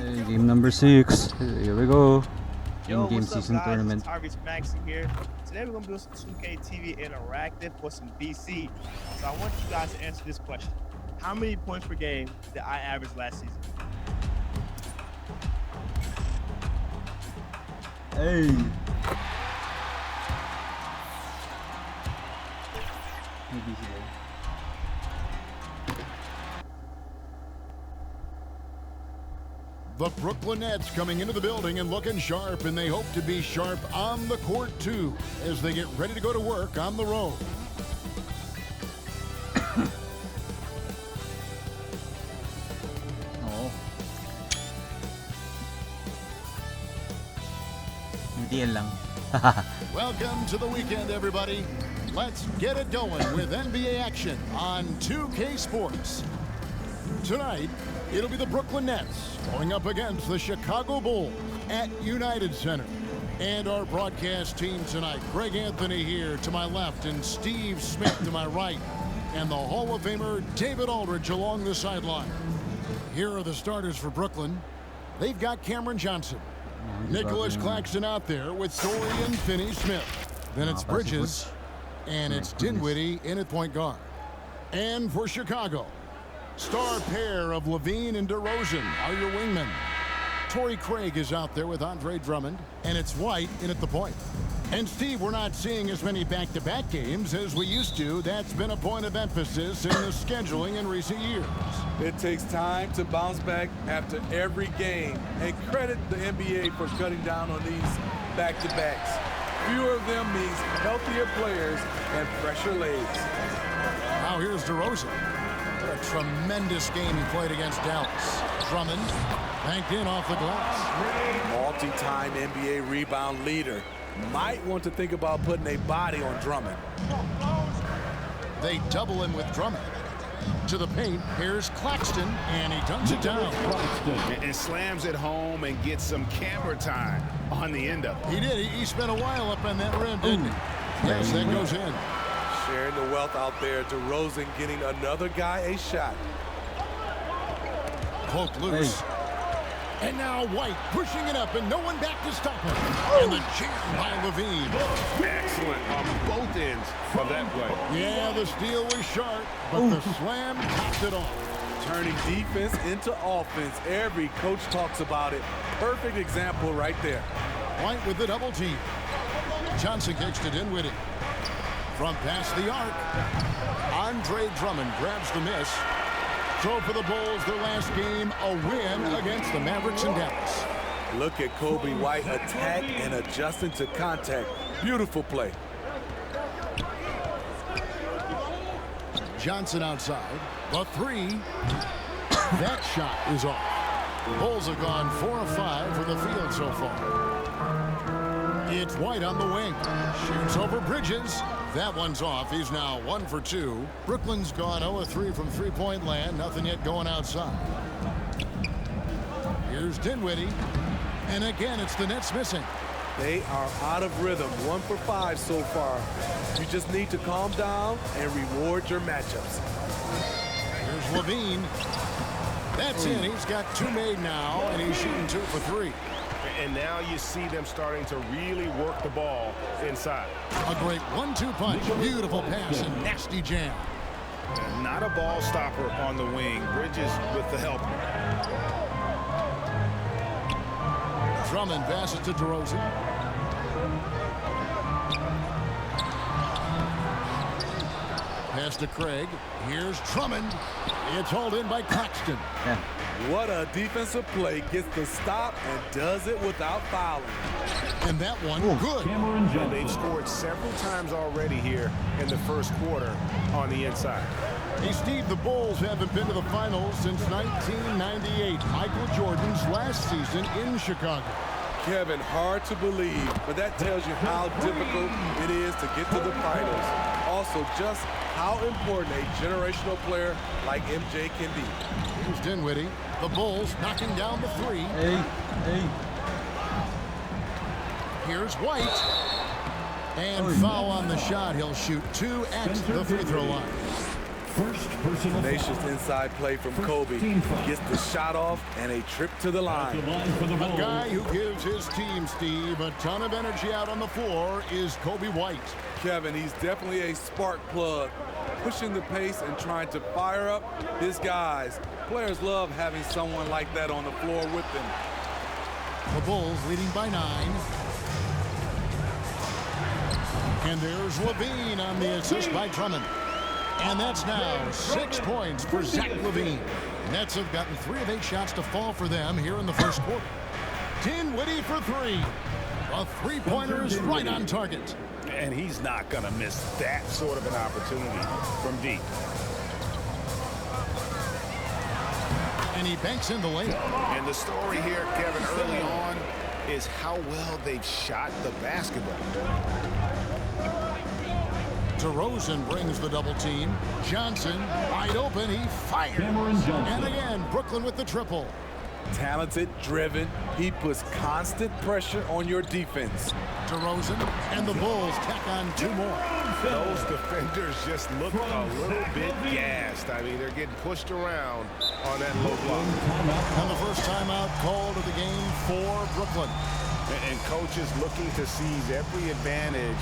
Game number 6. Here we go. Yo, In-game what's up, season guys? tournament. It's Harvey's Maxi here. Today we're gonna do some 2K TV interactive for some BC. So I want you guys to answer this question: how many points per game did I average last season? Hey. The Brooklyn Nets coming into the building and looking sharp, and they hope to be sharp on the court too as they get ready to go to work on the road. Oo. Hindi yan lang. Welcome to the weekend, everybody. Let's get it going with NBA action on 2K Sports. Tonight, it'll be the Brooklyn Nets going up against the Chicago Bulls at United Center. And our broadcast team tonight, Greg Anthony here to my left and Steve Smith to my right. And the Hall of Famer David Aldridge along the sideline. Here are the starters for Brooklyn. They've got Cameron Johnson. Nicholas Claxton out there with Dorian Finney-Smith. Then it's Bridges. And it's Dinwiddie in at point guard. And for Chicago, star pair of Levine and DeRozan are your wingmen. Torrey Craig is out there with Andre Drummond, and it's White in at the point. And Steve, we're not seeing as many back-to-back games as we used to. That's been a point of emphasis in the scheduling in recent years. It takes time to bounce back after every game, and credit the NBA for cutting down on these back-to-backs. Fewer of them means healthier players and fresher legs. Now here's DeRozan. What a tremendous game he played against Dallas. Drummond banked in off the glass. Multi-time NBA rebound leader. Might want to think about putting a body on Drummond. They double him with Drummond. To the paint, here's Claxton, and he dunks it down. And slams it home and gets some camera time on the end of it. He did. He spent a while up on that rim, didn't he? Yes, that goes in. Sharing the wealth out there. DeRozan getting another guy a shot. Poke loose. Hey. And now White pushing it up, and no one back to stop him. And the jam by Levine. Excellent on both ends of that play. Yeah, the steal was sharp, but the slam topped it off. Turning defense into offense. Every coach talks about it. Perfect example right there. White with the double team. Johnson kicks to Dinwiddie. From past the arc, Andre Drummond grabs the miss. So for the Bulls, their last game, a win against the Mavericks in Dallas. Look at Kobe White attack and adjusting to contact. Beautiful play. Johnson outside. The three. That shot is off. Bulls have gone 4 of 5 for the field so far. It's White on the wing. Shoots over Bridges. That one's off. He's now 1 for 2. Brooklyn's gone 0 of 3 from three-point land. Nothing yet going outside. Here's Dinwiddie. And again, it's the Nets missing. They are out of rhythm. 1 for 5 so far. You just need to calm down and reward your matchups. Here's Levine. That's in. He's got 2 made now, and he's shooting 2 for 3. And now you see them starting to really work the ball inside. A great 1-2 punch. Beautiful pass and nasty jam. Not a ball stopper on the wing. Bridges with the help. Drummond passes to DeRozan. Pass to Craig. Here's Drummond. It's hauled in by Claxton. Yeah. What a defensive play. Gets the stop and does it without fouling. And that one, good. And they've scored several times already here in the first quarter on the inside. Hey, Steve, the Bulls haven't been to the finals since 1998. Michael Jordan's last season in Chicago. Kevin, hard to believe, but that tells you how difficult it is to get to the finals. Also, just how important a generational player like MJ can be. Here's Dinwiddie. The Bulls knocking down the 3. Hey. Here's White. And foul on the shot. He'll shoot 2 at the free throw line. First personal Tenacious foul. inside play from Kobe. Team foul. Gets the shot off and a trip to the At line. the line for the A Bulls. guy who gives his team, Steve, a ton of energy out on the floor is Kobe White. Kevin, he's definitely a spark plug, pushing the pace and trying to fire up his guys. Players love having someone like that on the floor with them. The Bulls leading by 9. And there's Levine on the assist by Drummond. And that's now 6 points for Zach Levine. Nets have gotten 3 of 8 shots to fall for them here in the first quarter. Dinwiddie for 3. A three-pointer is right on target. And he's not going to miss that sort of an opportunity from deep. And he banks in the lane. And the story here, Kevin, early on is how well they've shot the basketball. DeRozan brings the double team. Johnson wide open. He fires. Cameron Johnson. And again, Brooklyn with the triple. Talented, driven, he puts constant pressure on your defense. DeRozan and the Bulls tack on 2 more. Those defenders just look a little bit gassed. I mean, they're getting pushed around on that low block. And the first timeout called of the game for Brooklyn. And coaches looking to seize every advantage,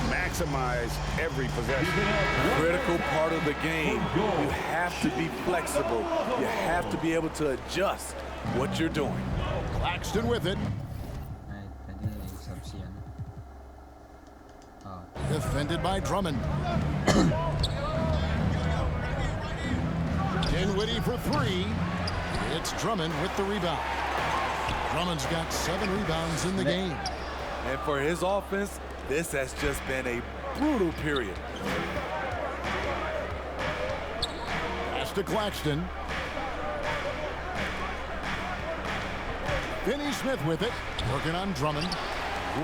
maximize every possession. Critical part of the game. You have to be flexible. You have to be able to adjust what you're doing. Claxton with it. Ay, pwede na i-sub si ano. Oh, Defended by Drummond. Dinwiddie for 3. It's Drummond with the rebound. Drummond's got 7 rebounds in the game. And for his offense, this has just been a brutal period. Pass to Claxton. Finney Smith with it. Working on Drummond.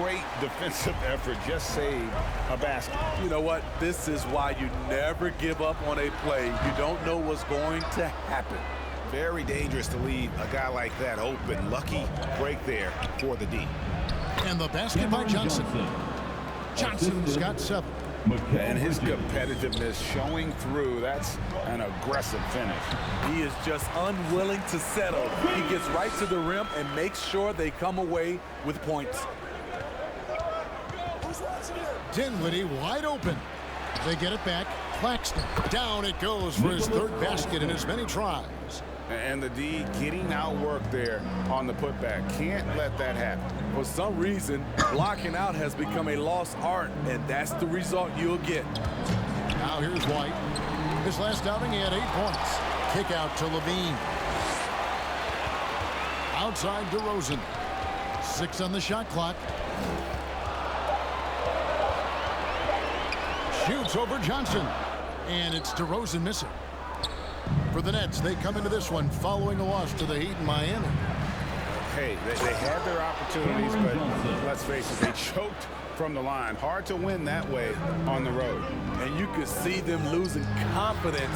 Great defensive effort, just saved a basket. You know what? This is why you never give up on a play. You don't know what's going to happen. Very dangerous to leave a guy like that open. Lucky break there for the D. And the basket by Johnson. Johnson's got 7. And his competitiveness showing through. That's an aggressive finish. He is just unwilling to settle. He gets right to the rim and makes sure they come away with points. Dinwiddie wide open. They get it back. Claxton. Down it goes for his 3rd basket in as many tries. And the D getting outworked there on the putback. Can't let that happen. For some reason, blocking out has become a lost art, and that's the result you'll get. Now here's White. His last outing, he had 8 points. Kick out to Levine. Outside DeRozan. 6 on the shot clock. Shoots over Johnson. And it's DeRozan missing. For the Nets, they come into this one following a loss to the Heat in Miami. Hey, they had their opportunities, but let's face it, they choked from the line. Hard to win that way on the road. And you could see them losing confidence,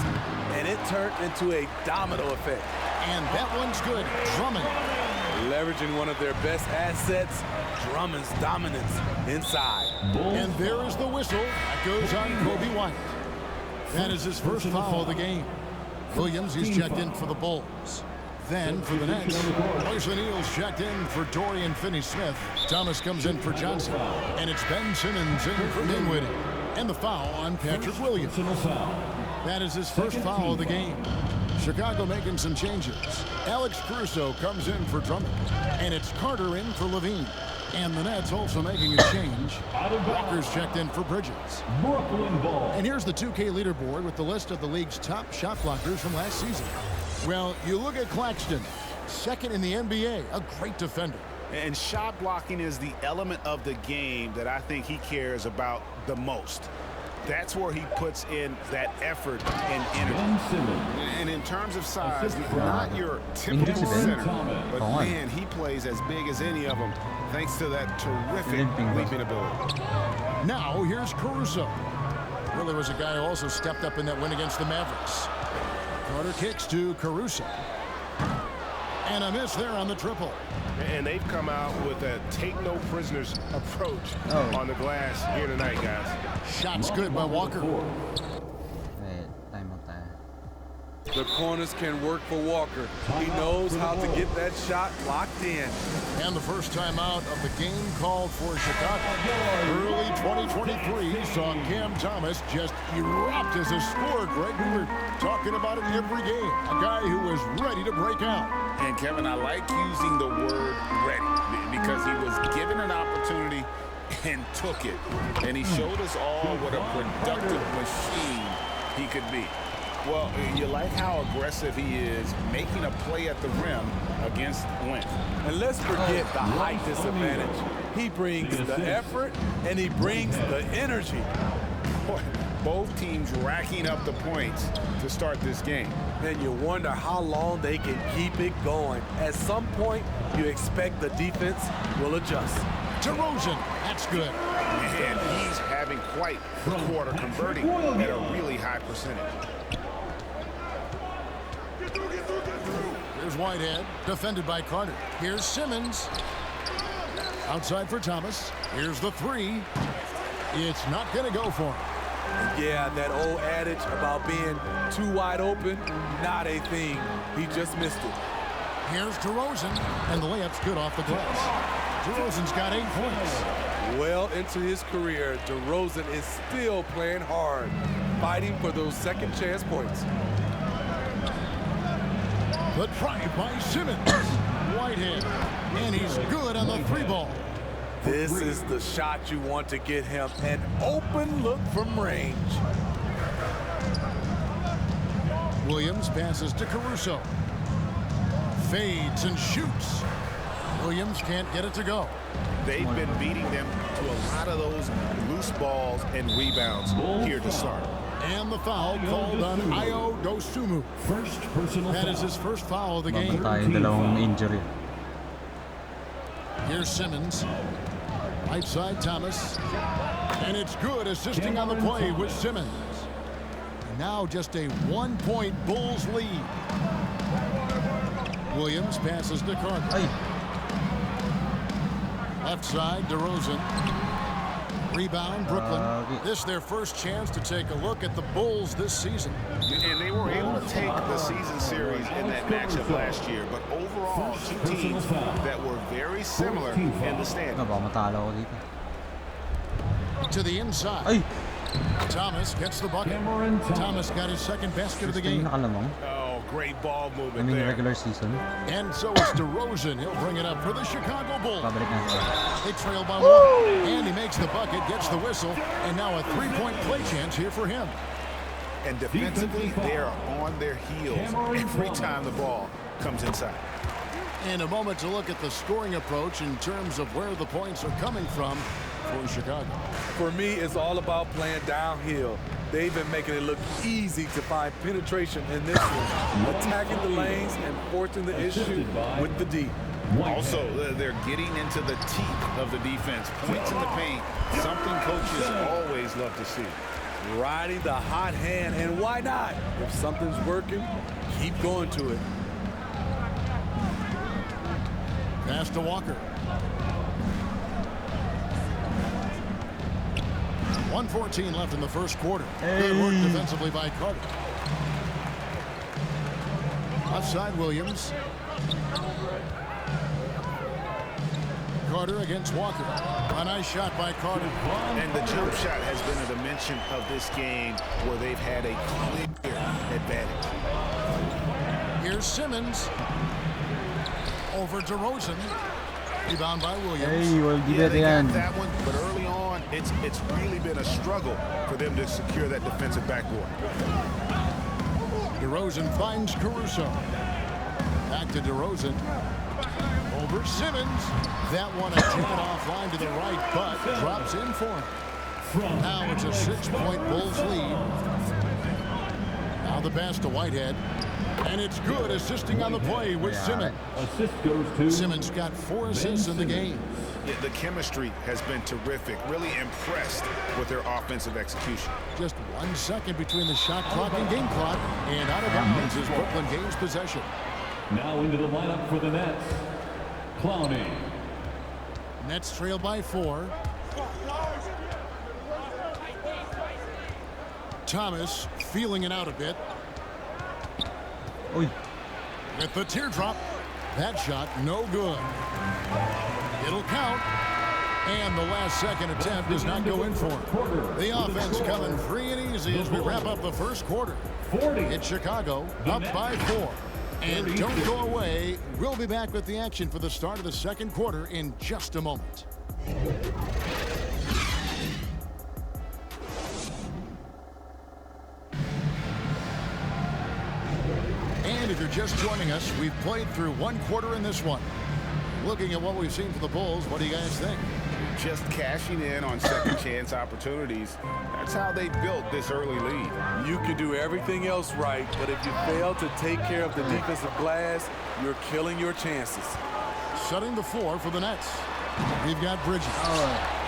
and it turned into a domino effect. And that one's good. Drummond. Leveraging one of their best assets, Drummond's dominance inside. And there is the whistle. That goes on Kobe White. That is his first foul of the game. Williams, he's checked in for the Bulls. Then for the Nets, Royce O'Neal's checked in for Dorian Finney-Smith. Thomas comes in for Johnson. And it's Ben Simmons in for Dinwiddie. And the foul on Patrick Williams. That is his first foul of the game. Chicago making some changes. Alex Caruso comes in for Drummond. And it's Carter in for Levine. And the Nets also making a change. Walker's checked in for Bridges. Brooklyn ball. And here's the 2K leaderboard with the list of the league's top shot blockers from last season. Well, you look at Claxton, 2nd in the NBA, a great defender. And shot blocking is the element of the game that I think he cares about the most. That's where he puts in that effort and energy. And in terms of size, not your typical center, but man, he plays as big as any of them thanks to that terrific leaping ability. Now, here's Caruso. Really was a guy who also stepped up in that win against the Mavericks. Carter kicks to Caruso. And a miss there on the triple. And they've come out with a take-no-prisoners approach on the glass here tonight, guys. Shots good by Walker. wait, timeout tayo. The corners can work for Walker. He knows how to get that shot locked in. And the first time out of the game called for Chicago. Early 2023 saw Cam Thomas just erupt as a scorer, Greg. We were talking about it every game. A guy who was ready to break out. And Kevin, I like using the word ready because he was given an opportunity and took it. And he showed us all what a productive machine he could be. Well, you like how aggressive he is making a play at the rim against length. And let's forget the height disadvantage. He brings the effort and he brings the energy. Both teams racking up the points to start this game. And you wonder how long they can keep it going. At some point, you expect the defense will adjust. DeRozan, that's good. And he's having quite the quarter, converting at a really high percentage. Here's Whitehead, defended by Carter. Here's Simmons. Outside for Thomas. Here's the three. It's not going to go for him. Yeah, that old adage about being too wide open, not a thing. He just missed it. Here's DeRozan, and the layup's good off the glass. DeRozan's got 8 points. Well into his career, DeRozan is still playing hard, fighting for those second chance points. The drive by Simmons. Whitehead, and he's good on the three ball. This is the shot you want to get him, an open look from range. Williams passes to Caruso. Fades and shoots. Williams can't get it to go. They've been beating them to a lot of those loose balls and rebounds here to start. And the foul called on Ayo Dosunmu. First personal That foul. is his first foul of the game. Tayo dalawang injury. Here's Simmons. Right side Thomas. And it's good, assisting on the play with Simmons. Now just a 1-point Bulls lead. Williams passes to Carter. Ay, Left side, DeRozan. Rebound, Brooklyn. Grabe. This is their first chance to take a look at the Bulls this season. And they were able to take the season series in that matchup last year. But overall, two teams that were very similar in the standings. baka matalo ako dito. To the inside. Ay, Thomas gets the bucket. Cameron Thomas got his second basket of the gusto yung game. nakalamang. Oh, great ball I movement mean, there. regular season. And so it's DeRozan. He'll bring it up for the Chicago Bulls. Pabalik natin. They trail by 1. And he makes the bucket, gets the whistle, and now a 3-point play chance here for him. And defensively, they are on their heels every time the ball comes inside. In a moment to look at the scoring approach in terms of where the points are coming from for Chicago. For me, it's all about playing downhill. They've been making it look easy to find penetration in this one, attacking the lanes and forcing the issue with the D. Also, they're getting into the teeth of the defense. Points in the paint, something coaches always love to see. Riding the hot hand, and why not? If something's working, keep going to it. Pass to Walker. 1:14 left in the first quarter. Good work defensively by Carter. Outside Williams. Carter against Walker. A nice shot by Carter. And the jump shot has been a dimension of this game where they've had a clear advantage. Here's Simmons. Over DeRozan. Rebound by Williams. Hey, well, Yeah, give they it got yan. that one, but early on, it's really been a struggle for them to secure that defensive backboard. DeRozan finds Caruso. Back to DeRozan. Over Simmons. That one a tad offline to the right, but drops in for him. Now it's a 6-point Bulls lead. Now the pass to Whitehead. And it's good, assisting on the play with Simmons. Assist goes to Simmons got 4 assists in the game. Yeah, the chemistry has been terrific. Really impressed with their offensive execution. Just 1 second between the shot clock and game clock. And out of bounds as Brooklyn gains possession. now into the lineup for the Nets. Clowney. Nets trail by 4. Thomas feeling it out a bit. Uy. With the teardrop. That shot no good. It'll count. And the last second attempt does not go in for it. The offense coming free and easy as we wrap up the first quarter. It's Chicago up by 4. And don't go away. We'll be back with the action for the start of the second quarter in just a moment. And if you're just joining us, we've played through one quarter in this one. Looking at what we've seen for the Bulls, what do you guys think? Just cashing in on second chance opportunities. That's how they built this early lead. You can do everything else right, but if you fail to take care of the defensive glass, you're killing your chances. Setting the floor for the Nets. We've got Bridges.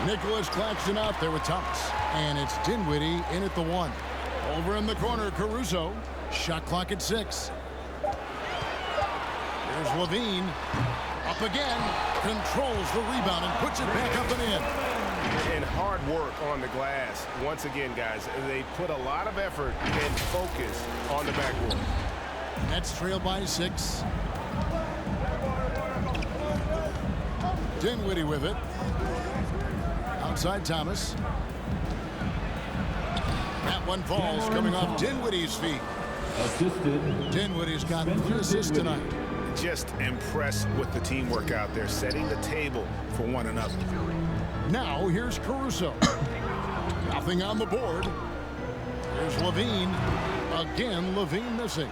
Nicholas Claxton out there with Thomas. And it's Dinwiddie in at the 1. Over in the corner, Caruso. Shot clock at 6. There's Levine. Up again, controls the rebound and puts it back up and in. And hard work on the glass. Once again, guys, they put a lot of effort and focus on the backboard. Nets trail by 6. Dinwiddie with it. Outside Thomas. That one falls coming off Dinwiddie's feet. Assisted. Dinwiddie's got 3 assists tonight. Just impressed with the teamwork out there, setting the table for one another. Now here's Caruso. Nothing on the board. Here's Levine. Again, Levine missing.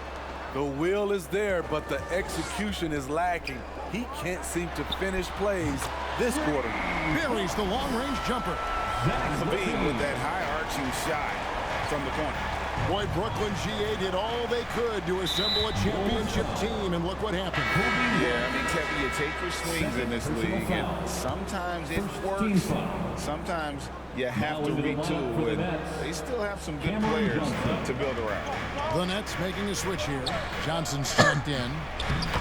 The will is there, but the execution is lacking. He can't seem to finish plays this quarter. Buries the long-range jumper. Levine with that high-arching shot from the corner. Boy, Brooklyn GA did all they could to assemble a championship team, and look what happened. Yeah, I mean, Kevin, you take your swings in this league, and sometimes it works. Sometimes you have to retool, and they still have some good players to build around. The Nets making a switch here. Johnson's checked in.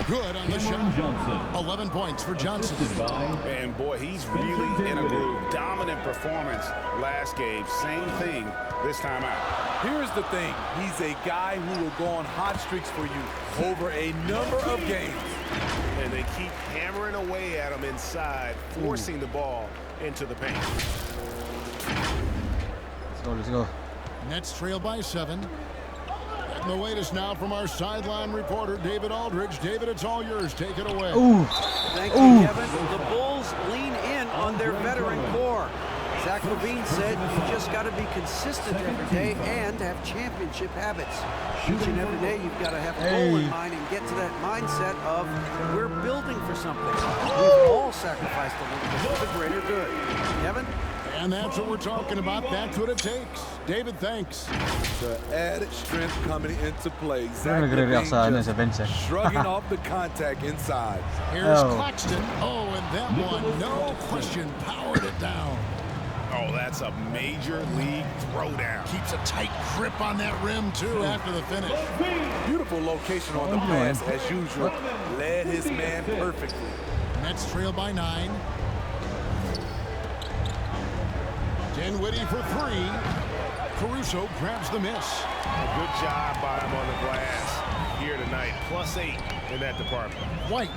Good on the shot. 11 points for Johnson. And boy, he's really in a groove. Dominant performance last game. Same thing this time out. Here's the thing. He's a guy who will go on hot streaks for you over a number of games. And they keep hammering away at him inside, forcing the ball into the paint. Let's go. Nets trail by 7. And the latest now from our sideline reporter, David Aldridge. David, it's all yours. Take it away. Ooh. Thank you, Kevin. The Bulls lean in on their veteran core. Zach LaVine said you just got to be consistent every day and have championship habits. Each and every day you've got to have a goal in mind and get to that mindset of we're building for something. We've all sacrificed a little bit for the greater good. Kevin? And that's what we're talking about. That's what it takes. David, thanks. The added strength coming into play. Zach Creo que LaVine en ese bench. shrugging off the contact inside. Here's Claxton. Oh, and that one, no question, powered it down. Oh, that's a major league throwdown. Keeps a tight grip on that rim, too, after the finish. Beautiful location on the pass, as usual. Led his man perfectly. Nets trail by 9. Dinwiddie for 3. Caruso grabs the miss. A good job by him on the glass here tonight. +8 in that department. White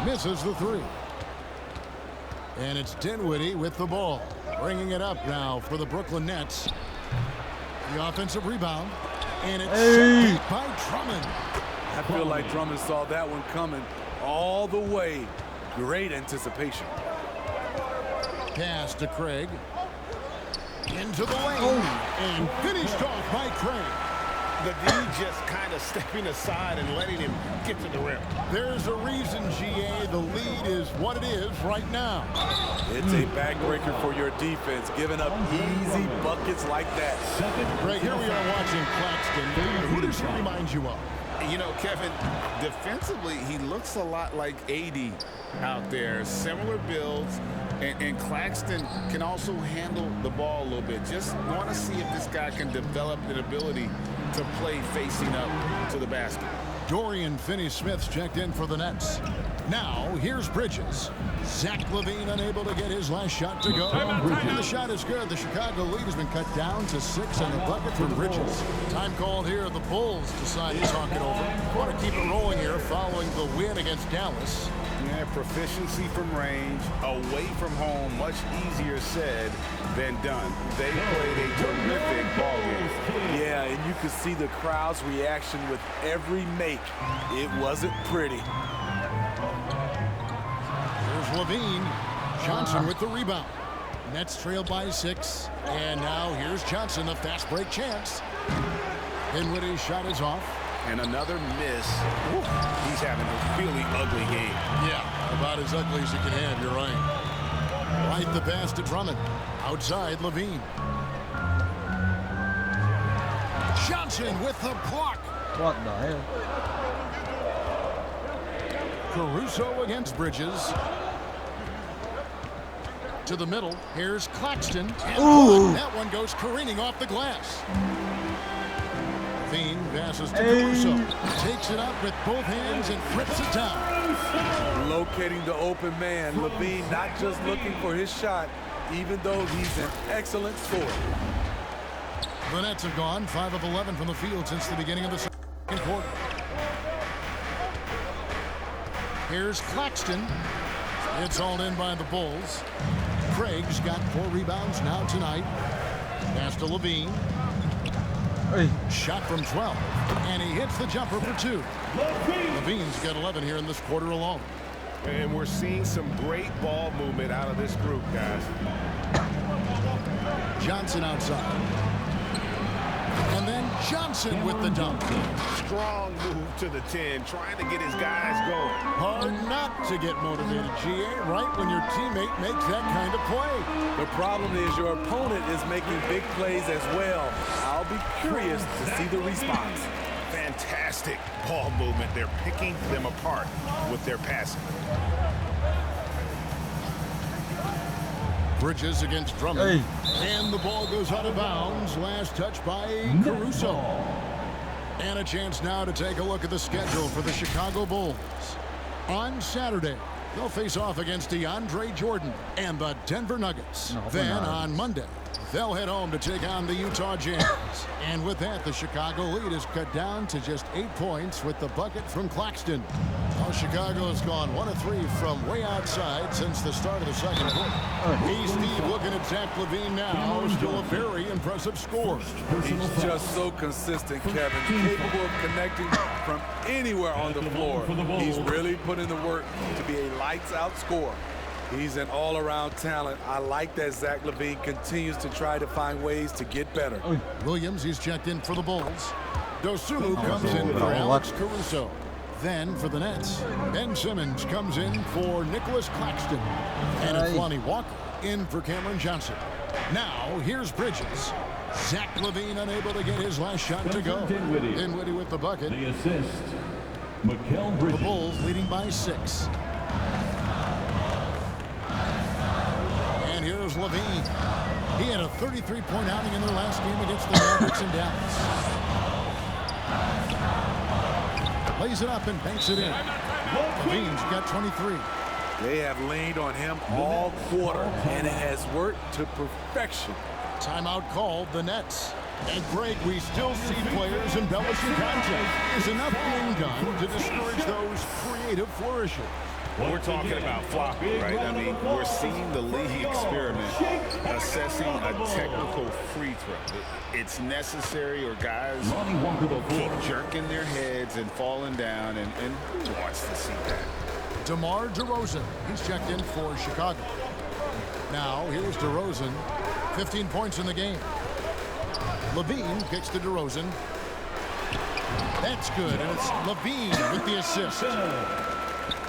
misses the 3. And it's Dinwiddie with the ball. Bringing it up now for the Brooklyn Nets. The offensive rebound. And it's set back by Drummond. I feel like Drummond saw that one coming all the way. Great anticipation. Pass to Craig. Into the lane. And finished off by Craig. The D just kind of stepping aside and letting him get to the rim. There's a reason, GA, the lead is what it is right now. It's a backbreaker for your defense, giving up easy buckets like that. Right, here we are watching Claxton. Who does he remind you of? You know, Kevin, defensively, he looks a lot like AD out there. Similar builds, and Claxton can also handle the ball a little bit. Just want to see if this guy can develop an ability to play facing up to the basket. Dorian Finney-Smith's checked in for the Nets. Now, here's Bridges. Zach LaVine unable to get his last shot to go. And the shot is good. The Chicago lead has been cut down to 6 and a bucket from Bridges. Time called here. The Bulls decide to talk it over. Want to keep it rolling here following the win against Dallas. Yeah, proficiency from range, away from home, much easier said than done. They played a terrific ball game. Yeah, and you could see the crowd's reaction with every make. It wasn't pretty. Here's Levine. Johnson with the rebound. Nets trail by 6. And now here's Johnson, the fast break chance. Dinwiddie's shot is off. And another miss. Ooh, he's having a really ugly game. Yeah, about as ugly as you can have, you're right. Right the pass to Drummond. Outside, Levine. Johnson with the block. What the hell? Caruso against Bridges. To the middle. Here's Claxton. And that one goes careening off the glass. Levine passes to Caruso. Takes it up with both hands and flips it down. Locating the open man. Levine not just looking for his shot, even though he's an excellent scorer. The Nets have gone 5 of 11 from the field since the beginning of the second quarter. Here's Claxton. It's hauled in by the Bulls. Craig's got 4 rebounds now tonight. Pass to Levine. Hey. Shot from 12. And he hits the jumper for 2. Levine's got 11 here in this quarter alone. And we're seeing some great ball movement out of this group, guys. Johnson outside. And then Johnson with the dunk. Strong move to the 10, trying to get his guys going. Hard not to get motivated, GA, right when your teammate makes that kind of play. The problem is your opponent is making big plays as well. I'll be curious to see the response. Fantastic ball movement. They're picking them apart with their passing. Bridges against Drummond. Hey. And the ball goes out of bounds. Last touch by Caruso. And a chance now to take a look at the schedule for the Chicago Bulls. On Saturday, they'll face off against DeAndre Jordan and the Denver Nuggets. Then on Monday, they'll head home to take on the Utah Jazz. And with that, the Chicago lead is cut down to just 8 points with the bucket from Claxton. Well, Chicago has gone 1 of 3 from way outside since the start of the second quarter. Hey, Steve, looking at Zach LaVine now. Still a very impressive score. He's just so consistent, Kevin. Capable of connecting from anywhere on the floor. He's really put in the work to be a lights-out scorer. He's an all-around talent. I like that Zach LaVine continues to try to find ways to get better. Williams, he's checked in for the Bulls. Dosunmu comes in for Alex Caruso. Then for the Nets, Ben Simmons comes in for Nicholas Claxton. And it's Lonnie Walker in for Cameron Johnson. Now, here's Bridges. Zach LaVine unable to get his last shot to go. Dinwiddie with the bucket. The assist, Mikal Bridges. The Bulls leading by 6. And here's LaVine. He had a 33-point outing in their last game against the Mavericks in Dallas. Lays it up and banks it in. LaVine's got 23. They have leaned on him all quarter, and it has worked to perfection. Timeout called, the Nets. And Greg, we still see players embellishing contact. Is enough being done to discourage those creative flourishes? We're talking about flopping, right? I mean, we're seeing the league experiment assessing a technical free throw. It's necessary, or guys keep jerking their heads and falling down, and who wants to see that? DeMar DeRozan, he's checked in for Chicago. Now, here's DeRozan, 15 points in the game. LaVine kicks to DeRozan. That's good, and it's LaVine with the assist.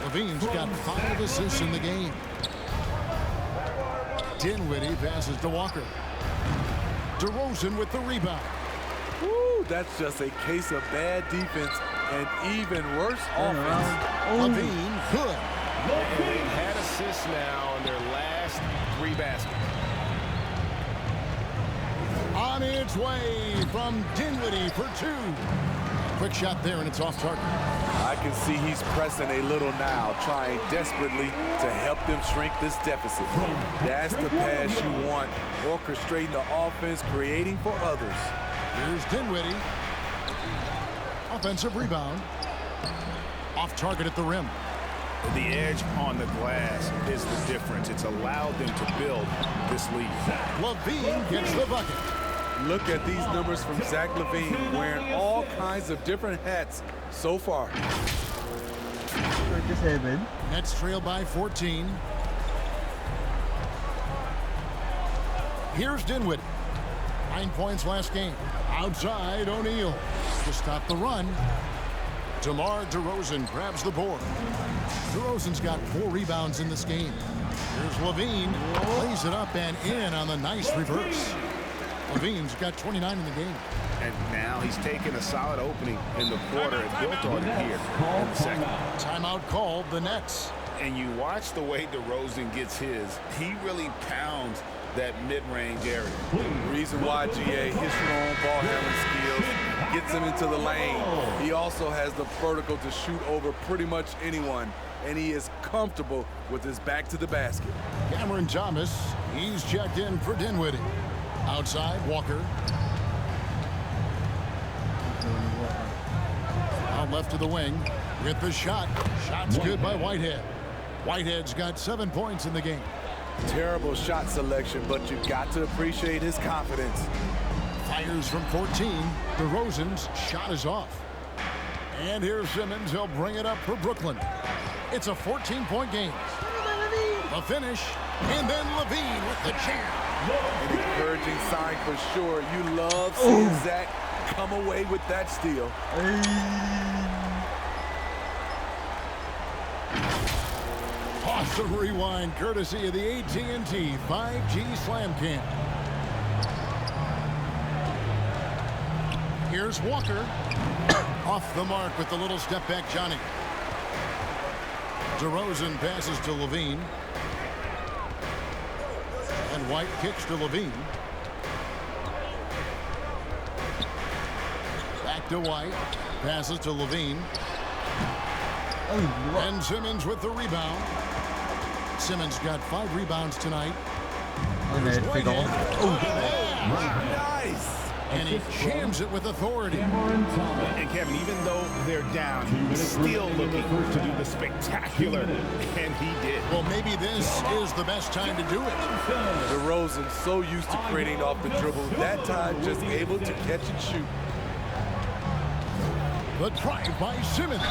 LaVine's got 5 assists in the game. Dinwiddie passes to Walker. DeRozan with the rebound. Woo, that's just a case of bad defense and even worse offense. LaVine, good. And they've had assists now on their last 3 baskets. On its way from Dinwiddie for 2. Quick shot there, and it's off target. I can see he's pressing a little now, trying desperately to help them shrink this deficit. That's the pass you want, orchestrating the offense, creating for others. Here's Dinwiddie. Offensive rebound. Off target at the rim. The edge on the glass is the difference. It's allowed them to build this lead. LaVine gets the bucket. Look at these numbers from Zach LaVine, wearing all kinds of different hats so far. 27. Nets trail by 14. Here's Dinwiddie. 9 points last game. Outside, O'Neal to stop the run. DeMar DeRozan grabs the board. DeRozan's got 4 rebounds in this game. Here's LaVine. Plays it up and in on the nice reverse. LaVine's got 29 in the game. And now he's taken a solid opening in the quarter and built on it here in the second. Timeout called, the Nets. And you watch the way DeRozan gets his. He really pounds that mid-range area. Reason why, GA, his strong ball handling skills gets him into the lane. He also has the vertical to shoot over pretty much anyone, and he is comfortable with his back to the basket. Cameron Thomas, he's checked in for Dinwiddie. Outside, Walker. Out left to the wing with the shot. Shot's good by Whitehead. Whitehead's got 7 points in the game. Terrible shot selection, but you've got to appreciate his confidence. Fires from 14. DeRozan's shot is off. And here's Simmons. He'll bring it up for Brooklyn. It's a 14-point game. The finish, and then LaVine with the jam. An encouraging sign for sure. You love seeing Zach come away with that steal. Awesome rewind, courtesy of the AT&T 5G Slam Cam. Here's Walker. Off the mark with the little step back, Johnny. DeRozan passes to LaVine. And White kicks to LaVine. Back to White. Passes to LaVine. And Simmons with the rebound. Simmons got 5 rebounds tonight. Nice. And he jams it with authority. And Kevin, even though they're down, he's still looking to do the spectacular, and he did. Well, maybe this is the best time to do it. DeRozan so used to creating off the dribble. That time just able to catch and shoot. The drive by Simmons.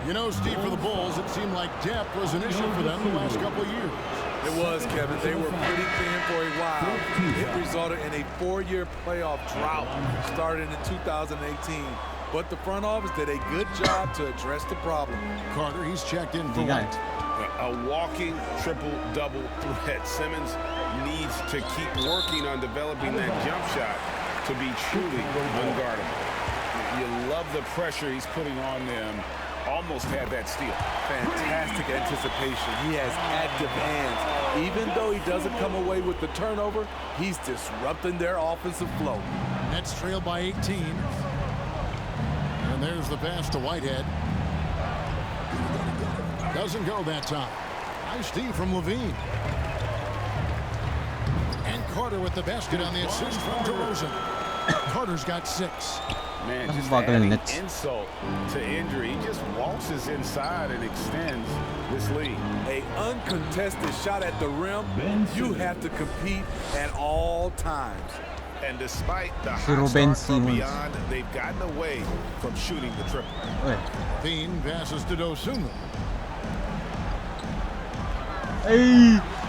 You know, Steve, for the Bulls, it seemed like depth was an issue for them the last couple of years. It was, Kevin. They were pretty thin for a while. It resulted in a 4-year playoff drought started in 2018. But the front office did a good job to address the problem. Carter, he's checked in for White. A walking triple-double threat. Simmons needs to keep working on developing that jump shot to be truly unguardable. You love the pressure he's putting on them. Almost had that steal. Fantastic anticipation. He has active hands. Even though he doesn't come away with the turnover, he's disrupting their offensive flow. Nets trail by 18. And there's the pass to Whitehead. Doesn't go that time. Nice D from LaVine. And Carter with the basket on the assist from DeRozan. Carter's got 6. Man, just adding insult to injury. He just waltzes inside and extends this lead. A uncontested shot at the rim. You have to compete at all times. And despite the hot start from beyond, they've gotten away from shooting the triple. Bean passes to Dosunmu.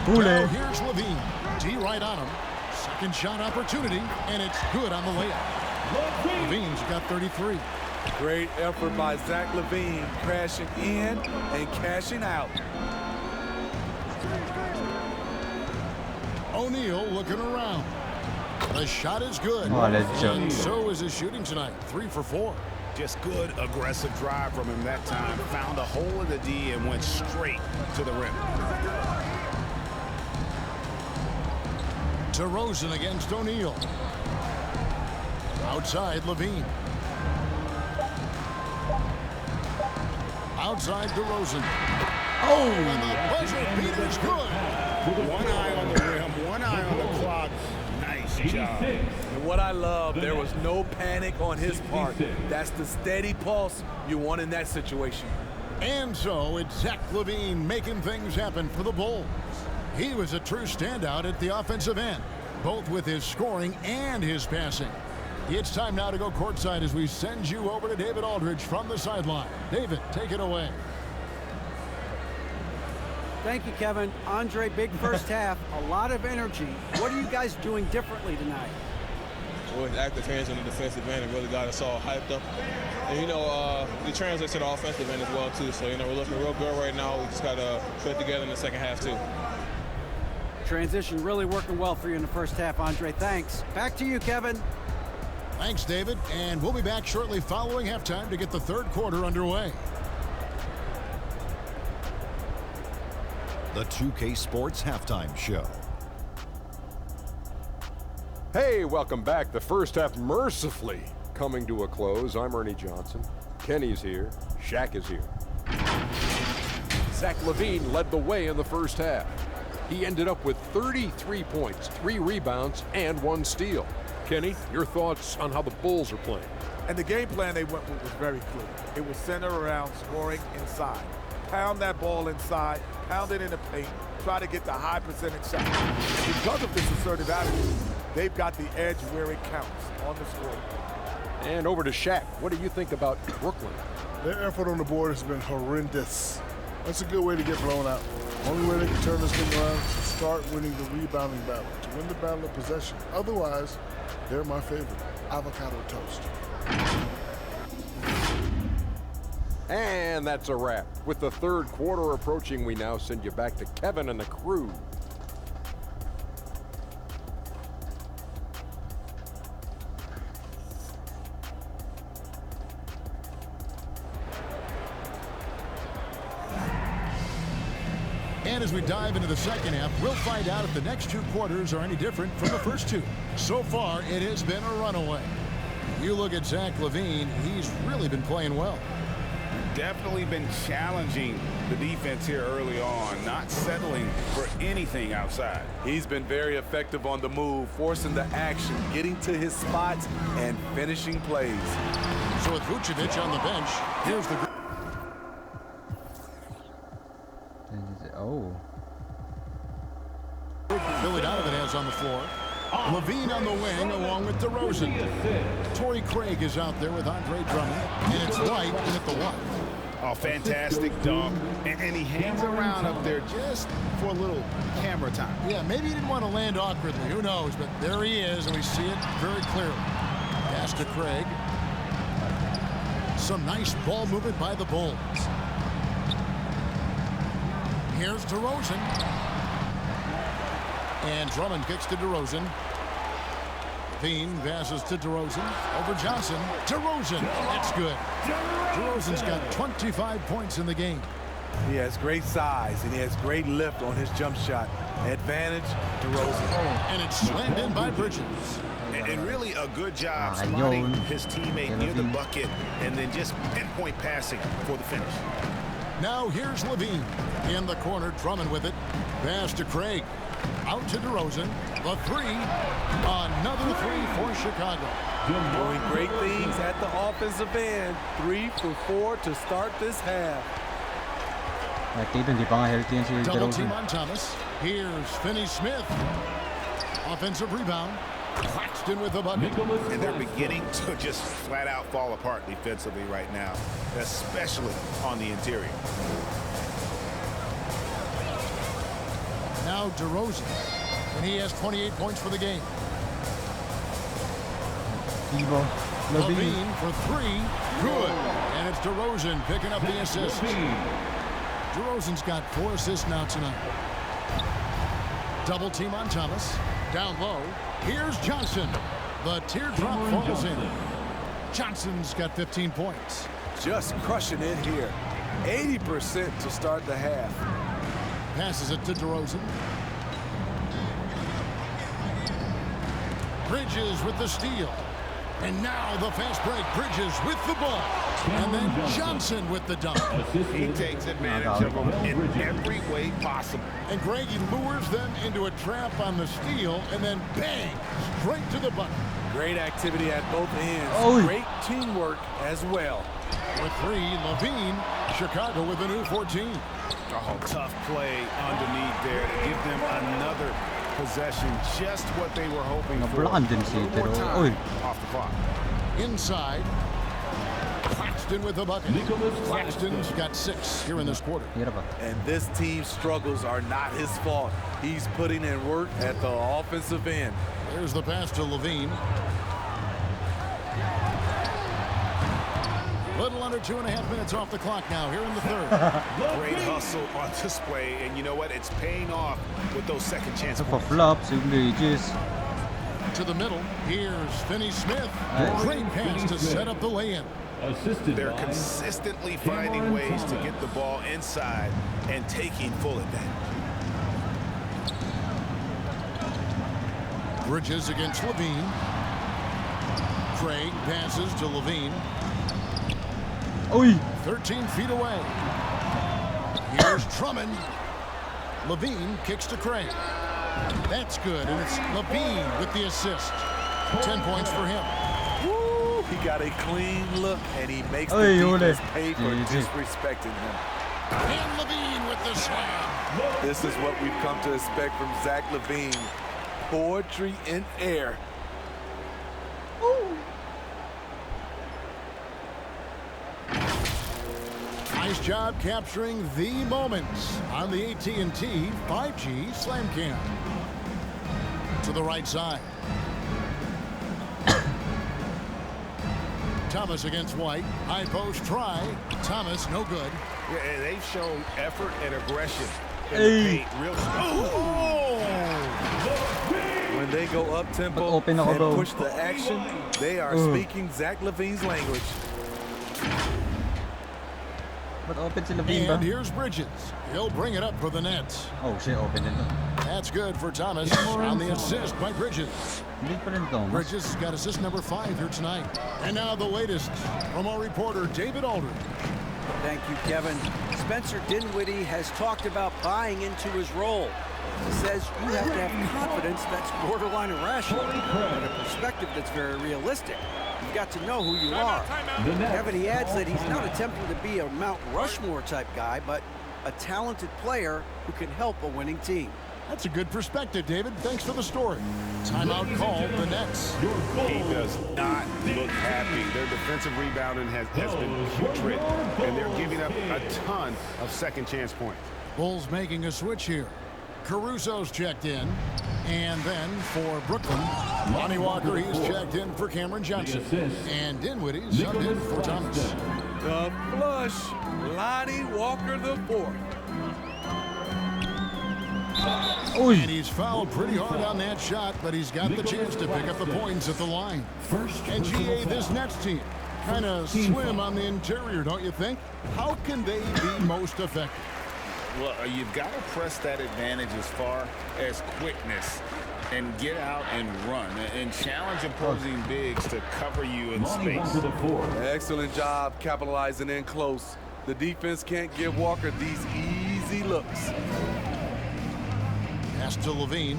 Now here's LaVine. D right on him. Second shot opportunity, and it's good on the layup. LaVine's got 33. Great effort by Zach LaVine, crashing in and cashing out. O'Neal looking around. The shot is good. And so is his shooting tonight. 3 for 4. Just good aggressive drive from him that time. Found a hole in the D and went straight to the rim. DeRozan against O'Neal. Outside, LaVine. outside DeRozan. Oh, and the buzzer beater's good. One eye on the rim, one eye on the clock. Nice job. And what I love, there was no panic on his part. That's the steady pulse you want in that situation. And so it's Zach LaVine making things happen for the Bulls. He was a true standout at the offensive end, both with his scoring and his passing. It's time now to go courtside as we send you over to David Aldridge from the sideline. David, take it away. Thank you, Kevin. Andre, big first half, a lot of energy. What are you guys doing differently tonight? Well, active hands on the defensive end and really got us all hyped up. And, you know, it translates to the offensive end as well, too. So, you know, we're looking real good right now. We just got to put it together in the second half, too. Transition really working well for you in the first half, Andre. Thanks. Back to you, Kevin. Thanks, David. And we'll be back shortly following halftime to get the third quarter underway. The 2K Sports Halftime Show. Hey, welcome back. The first half mercifully coming to a close. I'm Ernie Johnson. Kenny's here. Shaq is here. Zach LaVine led the way in the first half. He ended up with 33 points, 3 rebounds, and 1 steal. Kenny, your thoughts on how the Bulls are playing? And the game plan they went with was very clear. It was centered around scoring inside. Pound that ball inside, pound it in the paint, try to get the high percentage shot. Because of this assertive attitude, they've got the edge where it counts on the score. And over to Shaq. What do you think about Brooklyn? Their effort on the board has been horrendous. That's a good way to get blown out. Only way they can turn this thing around is to start winning the rebounding battle, to win the battle of possession. Otherwise, they're my favorite. Avocado toast. And that's a wrap. With the third quarter approaching, we now send you back to Kevin and the crew. And as we dive into the second half, we'll find out if the next 2 quarters are any different from the first 2. So far, it has been a runaway. You look at Zach LaVine, he's really been playing well. Definitely been challenging the defense here early on, not settling for anything outside. He's been very effective on the move, forcing the action, getting to his spots, and finishing plays. So with Vucevic on the bench, here's the... Oh. Billy Donovan has on the floor. LaVine on the wing along with DeRozan. Torrey Craig is out there with Andre Drummond. And it's White in at the one. Oh, fantastic dunk. And he hangs around up there just for a little camera time. Yeah, maybe he didn't want to land awkwardly. Who knows? But there he is, and we see it very clearly. Pass to Craig. Some nice ball movement by the Bulls. Here's DeRozan. And Drummond kicks to DeRozan. LaVine passes to DeRozan. Over Johnson. DeRozan. That's good. DeRozan's got 25 points in the game. He has great size, and he has great lift on his jump shot. Advantage, DeRozan. And it's slammed in by Bridges. And really a good job spotting his teammate near the bucket and then just pinpoint passing for the finish. Now here's LaVine. In the corner, Drummond with it. Pass to Craig. Out to DeRozan. The 3. Another 3 for Chicago. Doing great things at the offensive end. 3 for 4 to start this half. Double team on Thomas. Here's Finney-Smith. Offensive rebound. Claxton with the bucket. And they're beginning to just flat out fall apart defensively right now, especially on the interior. Now DeRozan. And he has 28 points for the game. LaVine for 3. Good. And it's DeRozan picking up the assist. DeRozan's got 4 assists now tonight. Double team on Thomas. Down low. Here's Johnson. The teardrop falls in. Johnson's got 15 points. Just crushing it here. 80% to start the half. Passes it to DeRozan. Bridges with the steal. And now the fast break. Bridges with the ball. And then Johnson with the dunk. He takes advantage of them in every way possible. And Greg, he lures them into a trap on the steal, and then bang, straight to the bucket. Great activity at both ends. Great teamwork as well. With 3, Levine, Chicago with a new 14. Oh, tough play underneath there to give them another possession, just what they were hoping for. Nablokan din si pero oy. Off the clock. Inside, Claxton with the bucket. Claxton's got 6 here in this quarter. And this team's struggles are not his fault. He's putting in work at the offensive end. There's the pass to Levine. Little under 2.5 minutes off the clock now here in the third. Great hustle on display, and you know what? It's paying off with those second chance points. Flop si Mirage. To the middle, here's Finney-Smith. Great pass to set up the lay-in. They're consistently finding ways to get the ball inside and taking full advantage. Bridges against Levine. Craig passes to Levine. 13 feet away. Here's Drummond. Levine kicks to Craig. That's good, and it's Levine with the assist. 10 points for him. Woo, he got a clean look, and he makes the defense pay for disrespecting him. And Levine with the slam. This is what we've come to expect from Zach Levine. Poetry in air. Nice job capturing the moments on the AT&T 5G Slam Cam. To the right side. Thomas against White. High post try. Thomas, no good. Yeah, they've shown effort and aggression in the paint. Real When they go up tempo and push the action, they are speaking Zach Levine's language. But open si Levine ba? And here's Bridges. He'll bring it up for the Nets. Oh, shit, open din to. That's good for Thomas on the assist by Bridges. Hindi pa rin Thomas. Bridges has got assist number 5 here tonight. And now the latest from our reporter, David Aldridge. Thank you, Kevin. Spencer Dinwiddie has talked about buying into his role. He says you have to have confidence that's borderline irrational, and a perspective that's very realistic. You've got to know who you are. Kevin, he adds that he's not attempting to be a Mount Rushmore type guy, but a talented player who can help a winning team. That's a good perspective, David. Thanks for the story. Timeout called the Nets. He does not look happy. Their defensive rebounding has been putrid, and they're giving up a ton of second chance points. Bulls making a switch here. Caruso's checked in. And then for Brooklyn, Lonnie Walker, he's checked in for Cameron Johnson. And Dinwiddie's subbed in for Thomas. The flush, Lonnie Walker the fourth. And he's fouled pretty hard on that shot, but he's got the chance to pick up the points at the line. And GA, this Nets team, kind of slim on the interior, don't you think? How can they be most effective? Well, you've got to press that advantage as far as quickness and get out and run and challenge opposing bigs to cover you in space. Excellent job capitalizing in close. The defense can't give Walker these easy looks. Pass to Levine.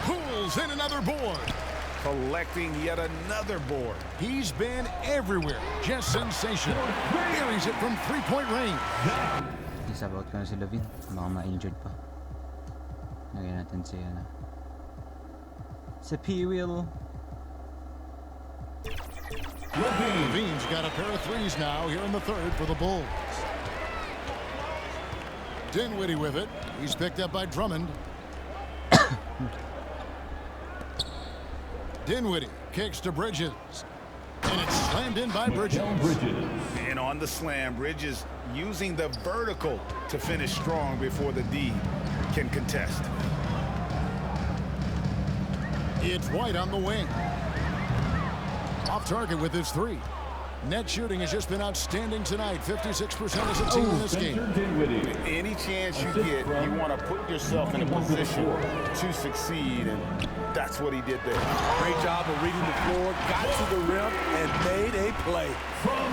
Pulls in another board. Collecting yet another board. He's been everywhere. Just sensational. Buries it from three-point range. Isabout ko na si Levine. Baka ma-injured pa. Lagyan natin si si P-Will. Levine's got a pair of threes now here in the third for the Bulls. Dinwiddie with it. He's picked up by Drummond. Dinwiddie kicks to Bridges. And it's slammed in by Bridges. And on the slam, Bridges using the vertical to finish strong before the D can contest. It's White on the wing. Off target with his three. Net shooting has just been outstanding tonight. 56% as a team in this game. Any chance you get, you want to put yourself in a position to succeed, and that's what he did there. Great job of reading the floor, got to the rim, and made a play.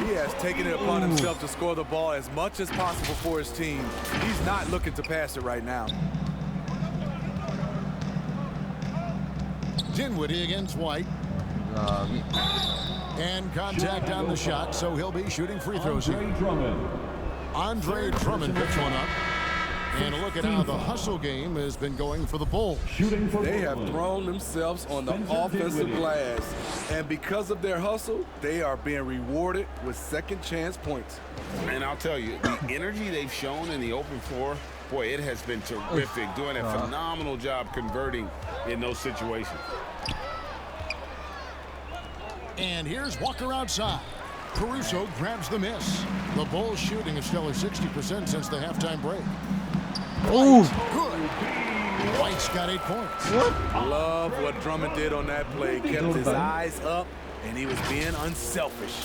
He has taken it upon himself to score the ball as much as possible for his team. He's not looking to pass it right now. Dinwiddie against White. And contact on the shot, so he'll be shooting free throws here. Andre Drummond picks one up. And look at how the hustle game has been going for the Bulls. They have thrown themselves on the offensive glass. And because of their hustle, they are being rewarded with second chance points. And I'll tell you, the energy they've shown in the open floor, boy, it has been terrific. Doing a phenomenal job converting in those situations. And here's Walker outside. Caruso grabs the miss. The Bulls shooting a stellar 60% since the halftime break. Oh, good. White's got 8 points. Love what Drummond did on that play. Kept his eyes up, and he was being unselfish.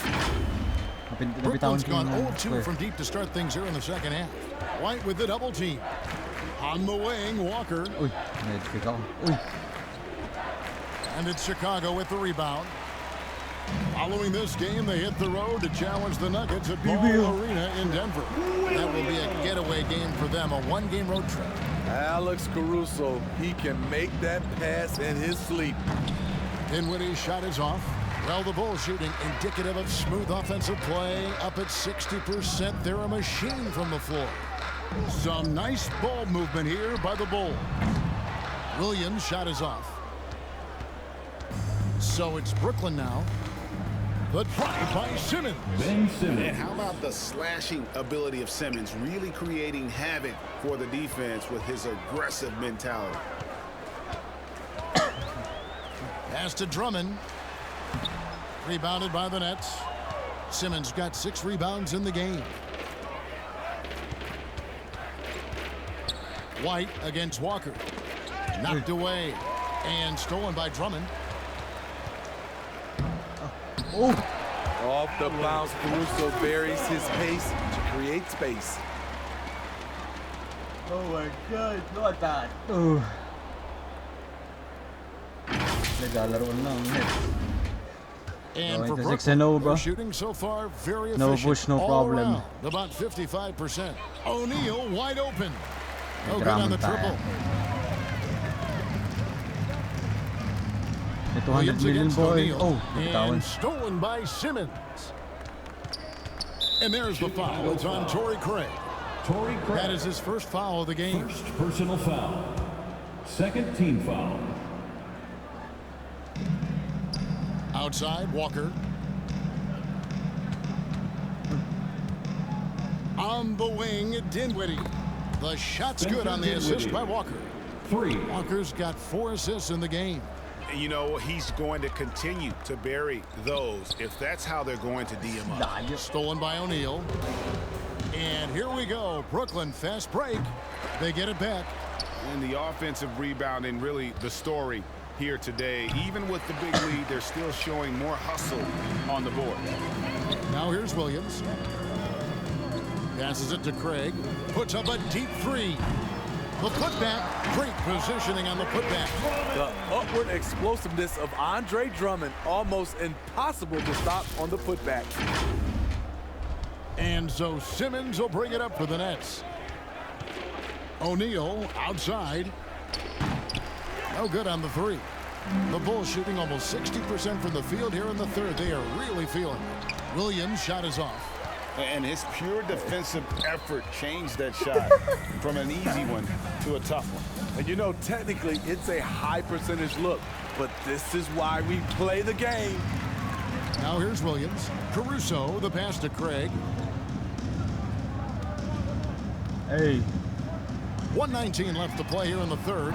Brooklyn's gone 0-2 from deep to start things here in the second half. White with the double team. On the wing, Walker. And it's Chicago with the rebound. Following this game, they hit the road to challenge the Nuggets at Ball Arena in Denver. That will be a getaway game for them, a one-game road trip. Alex Caruso, he can make that pass in his sleep. Dinwiddie's shot is off. Well, the Bulls shooting indicative of smooth offensive play, up at 60%. They're a machine from the floor. Some nice ball movement here by the Bulls. Williams' shot is off. So it's Brooklyn now. The drive by Simmons. And how about the slashing ability of Simmons, really creating havoc for the defense with his aggressive mentality. Pass to Drummond. Rebounded by the Nets. Simmons got 6 rebounds in the game. White against Walker. Knocked away and stolen by Drummond. Off the bounce, Caruso varies his pace to create space. Oh my God, not that. Naglalaro lang net. And for Brooklyn, 6-0, bro. Shooting so far very efficient. No push, no problem. Around, about 55%. O'Neal wide open. Oh, good on the triple. 200 million boy. Oh, and stolen by Simmons. And there's the foul. It's on Torrey Craig. That is his first foul of the game. First personal foul. Second team foul. Outside, Walker. On the wing, Dinwiddie. The shot's good on the assist by Walker. 3. Walker's got 4 assists in the game. You know, he's going to continue to bury those if that's how they're going to D him up. Stolen by O'Neal. And here we go. Brooklyn fast break. They get it back. And the offensive rebounding, really the story here today. Even with the big lead, they're still showing more hustle on the board. Now here's Williams. Passes it to Craig. Puts up a deep 3. The putback. Great positioning on the putback. The upward explosiveness of Andre Drummond, almost impossible to stop on the putback. And so Simmons will bring it up for the Nets. O'Neal outside. No good on the 3. The Bulls shooting almost 60% from the field here in the third. They are really feeling it. Williams' shot is off. And his pure defensive effort changed that shot from an easy one to a tough one. And you know, technically, it's a high percentage look, but this is why we play the game. Now here's Williams. Caruso, the pass to Craig. Hey. 1:19 left to play here in the third.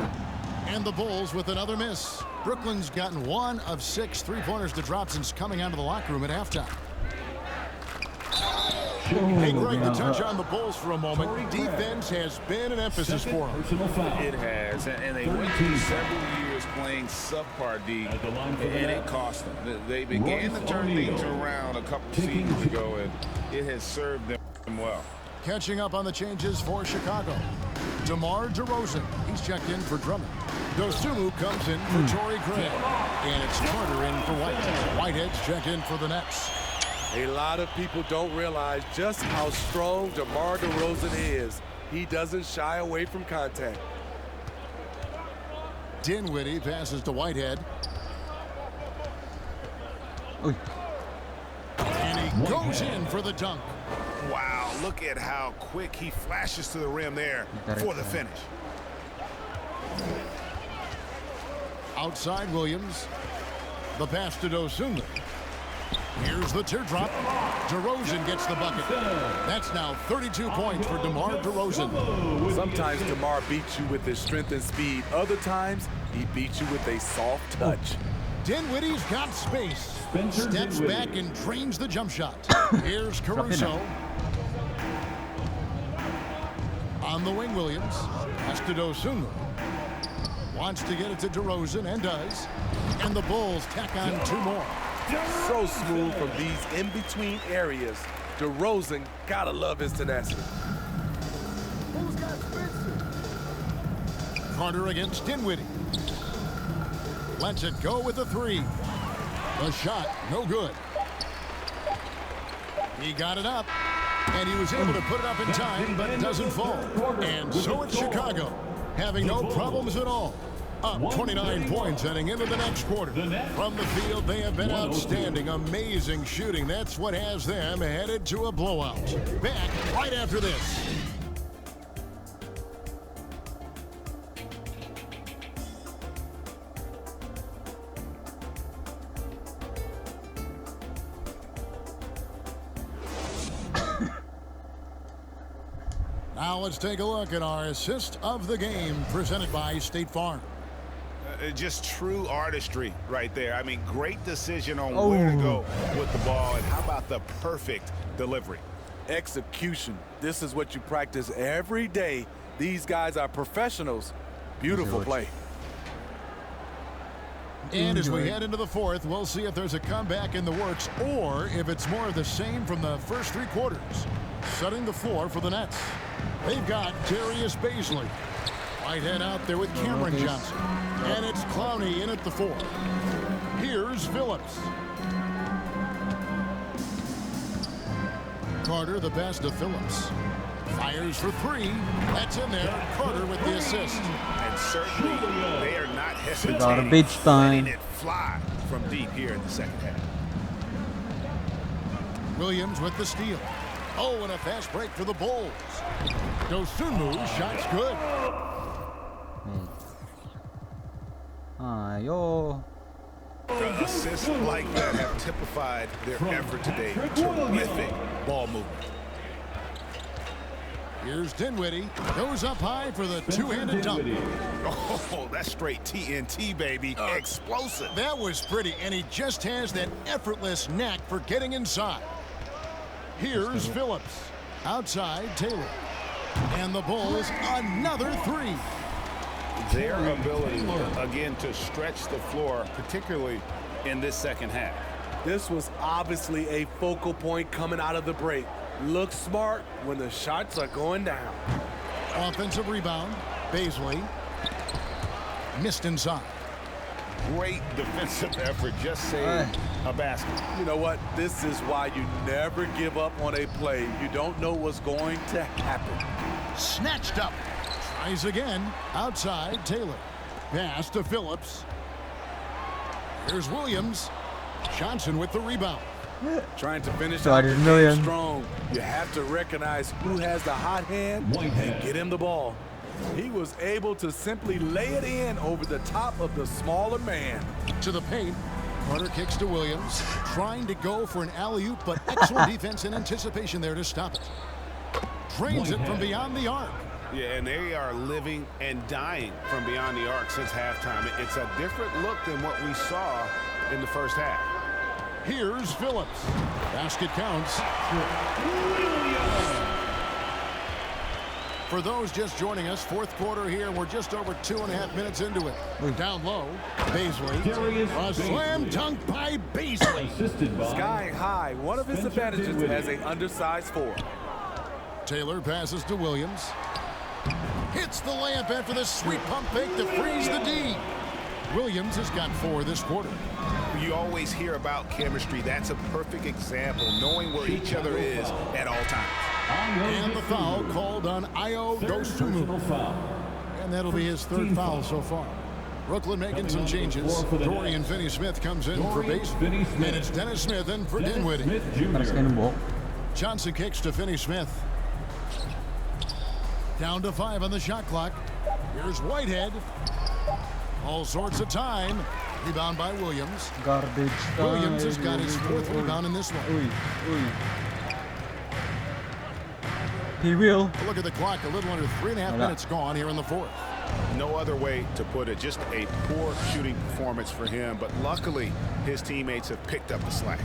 And the Bulls with another miss. Brooklyn's gotten 1 of 6 3-pointers to drop since coming out of the locker room at halftime. Hey, Greg, to touch on the Bulls for a moment, defense has been an emphasis for them. It has, and they went through several years playing subpar D, and it cost them. They began to turn things around a couple seasons ago, and it has served them well. Catching up on the changes for Chicago. DeMar DeRozan, he's checked in for Drummond. Dosunmu comes in for Torrey Craig. And it's Carter in for White. Whitehead's checked in for the Nets. A lot of people don't realize just how strong DeMar DeRozan is. He doesn't shy away from contact. Dinwiddie passes to Whitehead. Uy. And he goes in for the dunk. Wow, look at how quick he flashes to the rim there for the finish. Outside Williams. The pass to Dosunmu. Here's the teardrop. DeRozan gets the bucket. That's now 32 points for DeMar DeRozan. Sometimes DeMar beats you with his strength and speed. Other times, he beats you with a soft touch. Dinwiddie's got space. Steps back and drains the jump shot. Here's Caruso. On the wing, Williams. Pass to Dosunmu. Wants to get it to DeRozan and does. And the Bulls tack on 2 more. So smooth from these in-between areas. DeRozan, gotta love his tenacity. Carter against Dinwiddie. Lets it go with the 3. The shot, no good. He got it up, and he was able to put it up in time, but it doesn't fall. And so it's Chicago, having no problems at all. Up 29 points heading into the next quarter. From the field, they have been outstanding. Amazing shooting. That's what has them headed to a blowout. Back right after this. Now let's take a look at our assist of the game presented by State Farm. Just true artistry right there. I mean, great decision on where to go with the ball, and how about the perfect delivery? Execution. This is what you practice every day. These guys are professionals. Beautiful play. And as we head into the 4th, we'll see if there's a comeback in the works or if it's more of the same from the first 3 quarters. Setting the floor for the Nets. They've got Darius Baisley. Whitehead out there with Cameron Johnson. And it's Clowney in at the 4. Here's Phillips. Carter, the pass to Phillips. Fires for 3. That's in there. Carter with the assist. And certainly they are not hesitating. Garbage time. Letting it fly from deep here in the second half. Williams with the steal. Oh, and a fast break for the Bulls. Dosunmu, shot's good. Ayo. The assists like that have typified their effort today. Terrific ball movement. Here's Dinwiddie. Goes up high for the 2-handed dunk. Oh, that's straight TNT, baby. Explosive. That was pretty, and he just has that effortless knack for getting inside. Here's Phillips. Outside, Taylor. And the Bulls, another 3. Their ability, again, to stretch the floor, particularly in this second half. This was obviously a focal point coming out of the break. Look smart when the shots are going down. Offensive rebound. Baisley. Missed inside. Great defensive effort, just saved a basket. You know what? This is why you never give up on a play. You don't know what's going to happen. Snatched up. Tries again. Outside, Taylor. Pass to Phillips. Here's Williams. Johnson with the rebound. Trying to finish Started million. strong. You have to recognize who has the hot hand and get him the ball. He was able to simply lay it in over the top of the smaller man. To the paint. Carter kicks to Williams. Trying to go for an alley-oop, but excellent defense and anticipation there to stop it. Drains it from beyond the arc. Yeah, and they are living and dying from beyond the arc since halftime. It's a different look than what we saw in the first half. Here's Phillips. Basket counts. For those just joining us, fourth quarter here. We're just over 2.5 minutes into it. Down low, Baisley. A slam dunk by Baisley. Skying high, one of his advantages as an undersized forward. Taylor passes to Williams. Hits the layup after the sweet pump fake to freeze the D. Williams has got 4 this quarter. You always hear about chemistry. That's a perfect example, knowing where each other is at all times. And the foul called on Ayo Dosunmu. And that'll be his 3rd foul so far. Brooklyn making some changes. Dorian Finney-Smith comes in for base. And it's Dennis Smith in for Dinwiddie. Johnson kicks to Finney-Smith. Down to 5 on the shot clock. Here's Whitehead. All sorts of time. Rebound by Williams. Garbage. Williams has got his 4th rebound in this one. He will. Look at the clock. A little under 3.5 minutes gone here in the 4th. No other way to put it. Just a poor shooting performance for him. But luckily, his teammates have picked up the slack.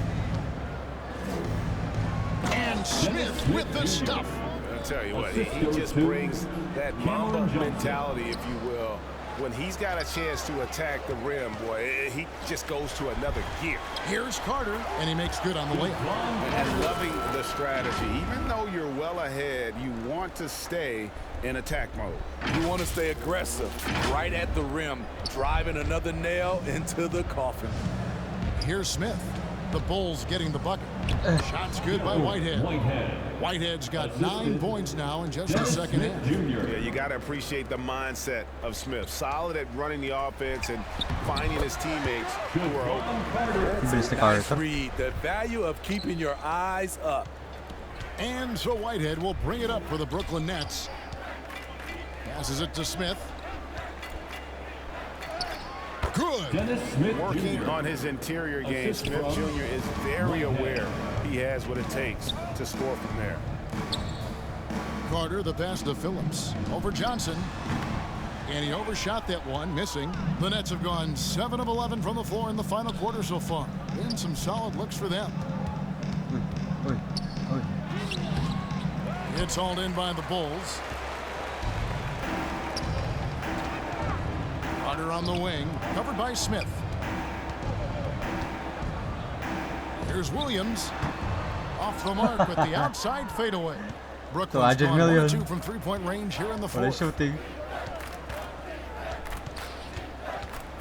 And Smith with the stuff. I'll tell you what, he just brings that Mamba mentality, if you will. When he's got a chance to attack the rim, boy, he just goes to another gear. Here's Carter, and he makes good on the layup. And loving the strategy. Even though you're well ahead, you want to stay in attack mode. You want to stay aggressive, right at the rim, driving another nail into the coffin. Here's Smith. The Bulls getting the bucket. Shots good by Whitehead. Whitehead's got 9 points now in just the second half. Yeah, you got to appreciate the mindset of Smith. Solid at running the offense and finding his teammates who are open. That's a nice read. The value of keeping your eyes up. And so Whitehead will bring it up for the Brooklyn Nets. Passes it to Smith. Good. Working on his interior game, Smith Jr. is very aware he has what it takes to score from there. Carter, the pass to Phillips. Over Johnson. And he overshot that one, missing. The Nets have gone 7 of 11 from the floor in the final quarter so far. And some solid looks for them. It's hauled in by the Bulls. Carter on the wing, covered by Smith. Here's Williams. Off the mark with the outside fadeaway. Brooklyn's gone 1-2 from 3-point range here in the 4th.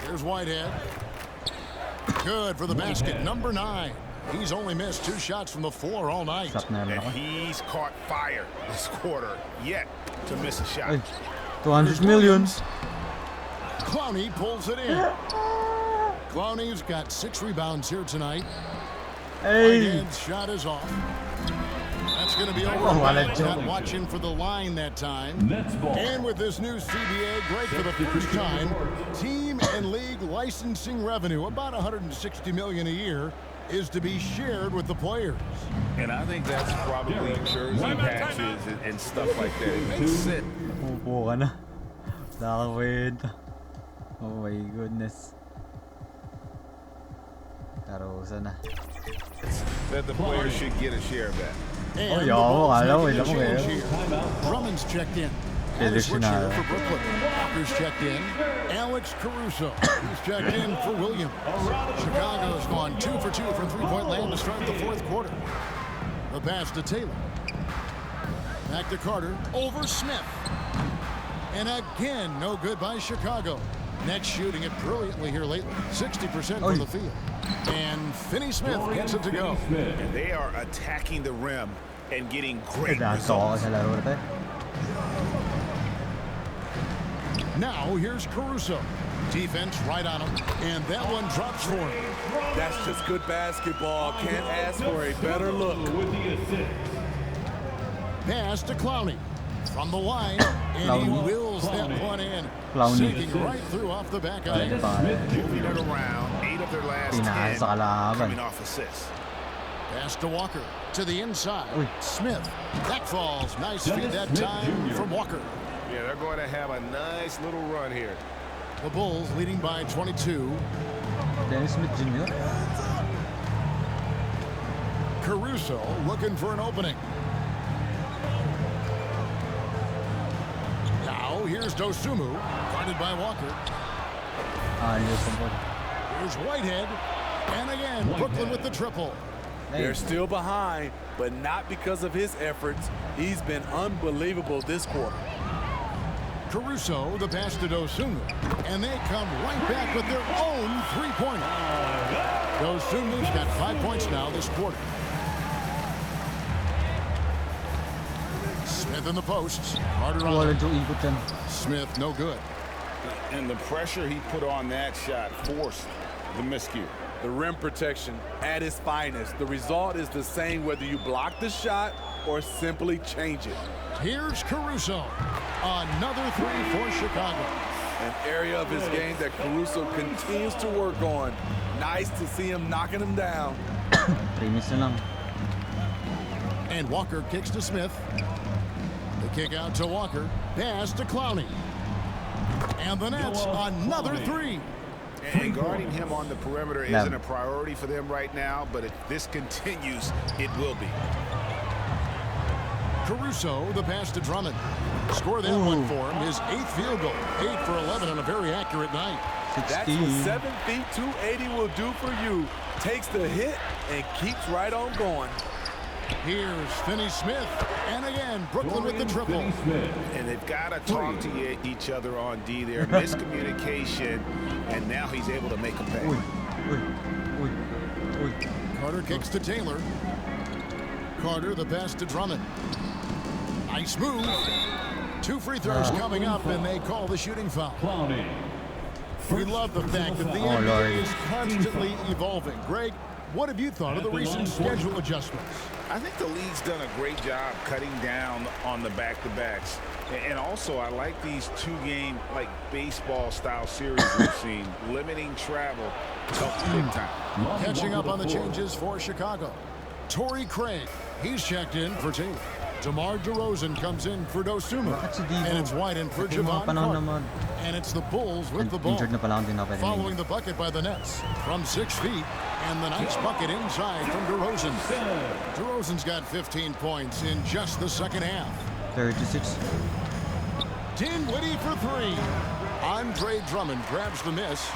Here's Whitehead. Good for the basket, number 9. He's only missed 2 shots from the floor all night. And he's caught fire this quarter, yet to miss a shot. 200 million. Clowney pulls it in. Clowney's got 6 rebounds here tonight. Whitehead's shot is off. That's going to be over. Not watching for the line that time. And with this new CBA, great for the first time, team and league licensing revenue, about $160 million a year, is to be shared with the players. And I think that's probably jersey patches and stuff like that. It makes sense. Oh my goodness. That the players should get a share of that. And Drummond's checked in. Alex Richard for Brooklyn. Walker's checked in. Alex Caruso. He's checked in for Williams. Chicago's gone 2 for 2 from 3-point land to start the 4th quarter. The pass to Taylor. Back to Carter. Over Smith. And again, no good by Chicago. Nets shooting it brilliantly here lately. 60% from the field. And Finney-Smith gets it to go. And they are attacking the rim and getting great results. Now here's Caruso. Defense right on him. And that one drops for him. That's just good basketball. Can't ask for a better look. Pass to Clowney. From the line, and he wills that one in. Sinking right through off the back iron. Moving it around, 8 of their last 10 coming off assists. Pass to Walker, to the inside. Smith, that falls. Nice feed that time from Walker. Yeah, they're going to have a nice little run here. The Bulls leading by 22. Dennis Smith Jr. Caruso looking for an opening. Here's Dosumu, guarded by Walker. Here's Whitehead. And again, Brooklyn with the triple. They're still behind, but not because of his efforts. He's been unbelievable this quarter. Caruso, the pass to Dosumu. And they come right back with their own three-pointer. Dosumu's got 5 points now this quarter. Smith in the posts. Harder on. Smith, no good. And the pressure he put on that shot forced the miscue. The rim protection at its finest. The result is the same whether you block the shot or simply change it. Here's Caruso. Another three for Chicago. An area of his game that Caruso continues to work on. Nice to see him knocking him down. And Walker kicks to Smith. The kick out to Walker. Pass to Clowney. And the Nets, another three. And guarding him on the perimeter isn't a priority for them right now, but if this continues, it will be. Caruso, the pass to Drummond. Score that one for him, his 8th field goal. 8 for 11 on a very accurate night. That's what 7 feet, 280 will do for you. Takes the hit and keeps right on going. Here's Finney-Smith, and again, Brooklyn with the triple. And they've got to talk to each other on D there. Miscommunication, and now he's able to make a pay. Carter kicks to Taylor. Carter, the pass to Drummond. Nice move. 2 free throws coming up, and they call the shooting foul. We love the fact that the NBA is constantly evolving. Greg, what have you thought of the recent schedule adjustments? I think the league's done a great job cutting down on the back-to-backs. And also, I like these 2-game, like, baseball-style series we've seen. Limiting travel helps big time. Catching up on the changes for Chicago. Torrey Craig, he's checked in for Taylor. DeMar DeRozan comes in for Dosumu. And it's Whiten for Javon Carter. And it's the Bulls with the ball. Following the bucket by the Nets from 6 feet. And the nice bucket inside from DeRozan. DeRozan's got 15 points in just the second half. 36. Dinwiddie for 3. Andre Drummond grabs the miss.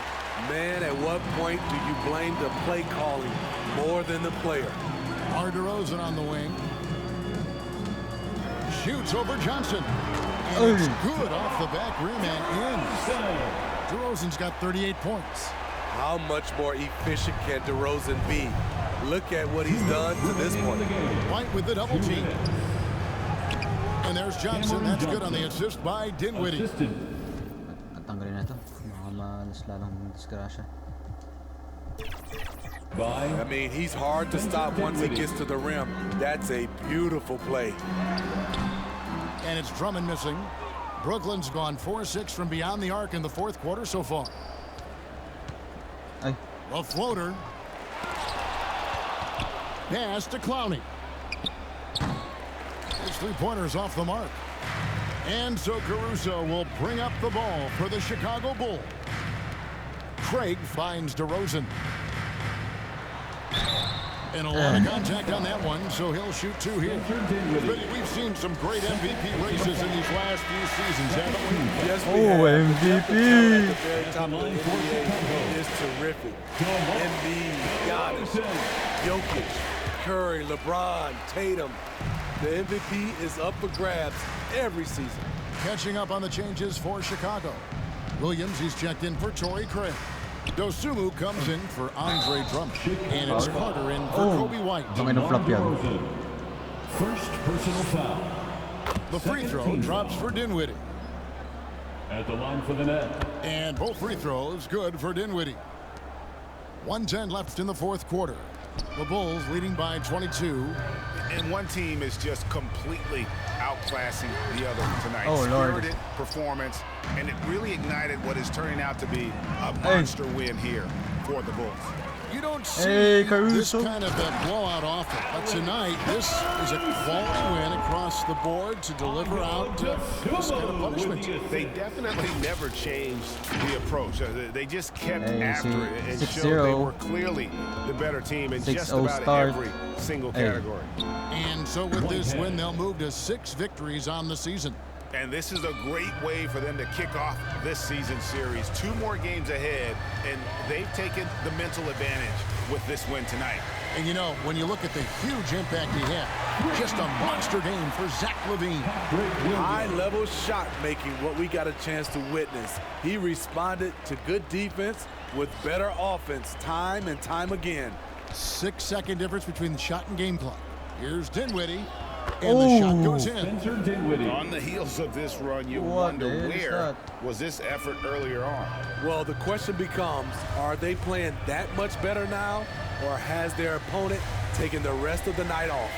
Man, at what point do you blame the play calling more than the player? DeRozan on the wing. Shoots over Johnson. And it's good off the back rim and in. DeRozan's got 38 points. How much more efficient can DeRozan be? Look at what he's done to this point. White with the double team. And there's Johnson. That's good on the assist by Dinwiddie. Tanggalin na to. Mas lalong disgrasya. I mean, he's hard to stop once he gets to the rim. That's a beautiful play. And it's Drummond missing. Brooklyn's gone 4-6 from beyond the arc in the 4th quarter so far. A floater. Pass to Clowney. His 3-pointer's off the mark. And so Caruso will bring up the ball for the Chicago Bulls. Craig finds DeRozan. And a lot of contact on that one, so he'll shoot 2 here. But we've seen some great MVP races in these last few seasons, haven't we? Yes, we have. MVP! The very top of the NBA is terrific. Embiid, Giannis, Jokic, Curry, LeBron, Tatum. The MVP is up for grabs every season. Catching up on the changes for Chicago. Williams, he's checked in for Torrey Craig. Dosumu comes in for Andre Drummond. And it's Carter in for Kobe White. First personal foul. The free throw drops for Dinwiddie. At the line for the net. And both free throws good for Dinwiddie. 1:10 left in the 4th quarter. The Bulls leading by 22. And one team is just completely outclassing the other tonight. Oh, Lord. Spirited performance, and it really ignited what is turning out to be a monster win here for the Bulls. You don't see this kind of a blowout often, but tonight this is a quality win across the board to deliver out this kind of punishment. They definitely never changed the approach. They just kept after it and 6-0. showed they were clearly the better team in just about every single category. And so with this win, they'll move to 6 victories on the season. And this is a great way for them to kick off this season series. 2 more games ahead, and they've taken the mental advantage with this win tonight. And you know, when you look at the huge impact he had, just a monster game for Zach LaVine. High-level shot making, what we got a chance to witness. He responded to good defense with better offense time and time again. 6-second difference between the shot and game clock. Here's Dinwiddie, and the shot goes in. On the heels of this run, you wonder where was this effort earlier on? Well, the question becomes, are they playing that much better now, or has their opponent taken the rest of the night off?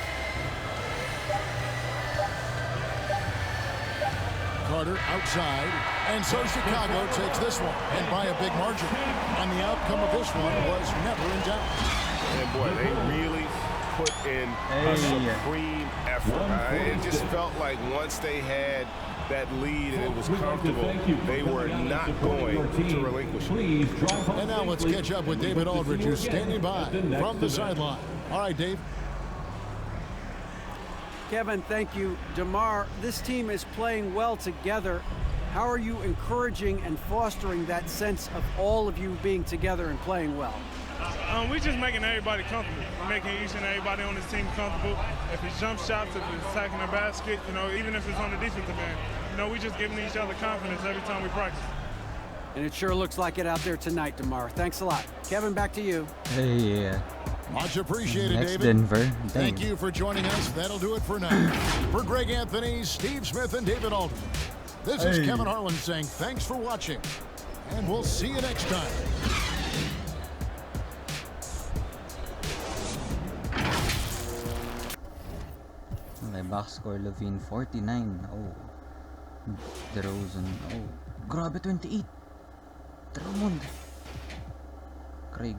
Carter outside, and so Chicago takes this one, and by a big margin. And the outcome of this one was never in doubt. And boy, they really put in a supreme effort. It just felt like once they had that lead and it was comfortable, they were not going to relinquish it. And now let's catch up with David Aldridge, who's standing by from the sideline. All right, Dave. Kevin, thank you. DeMar, this team is playing well together. How are you encouraging and fostering that sense of all of you being together and playing well? We're just making everybody comfortable. We're making each and everybody on this team comfortable. If it's jump shots, if it's attacking the basket, you know, even if it's on the defensive end, you know, we're just giving each other confidence every time we practice. And it sure looks like it out there tonight, DeMar. Thanks a lot. Kevin, back to you. Hey, much appreciated, next David. Denver. Thank you for joining us. That'll do it for now. For Greg Anthony, Steve Smith, and David Aldridge, this is Kevin Harlan saying thanks for watching, and we'll see you next time. Okay, box score LaVine 49. Oh. DeRozan. Oh. Grabe 28. Drummond. Craig.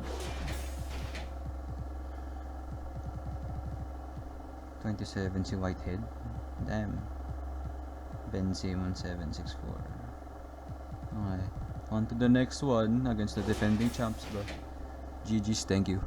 27 si Whitehead. Damn. Ben Simmons 764. Okay. On to the next one against the defending champs, bro. GG's, thank you.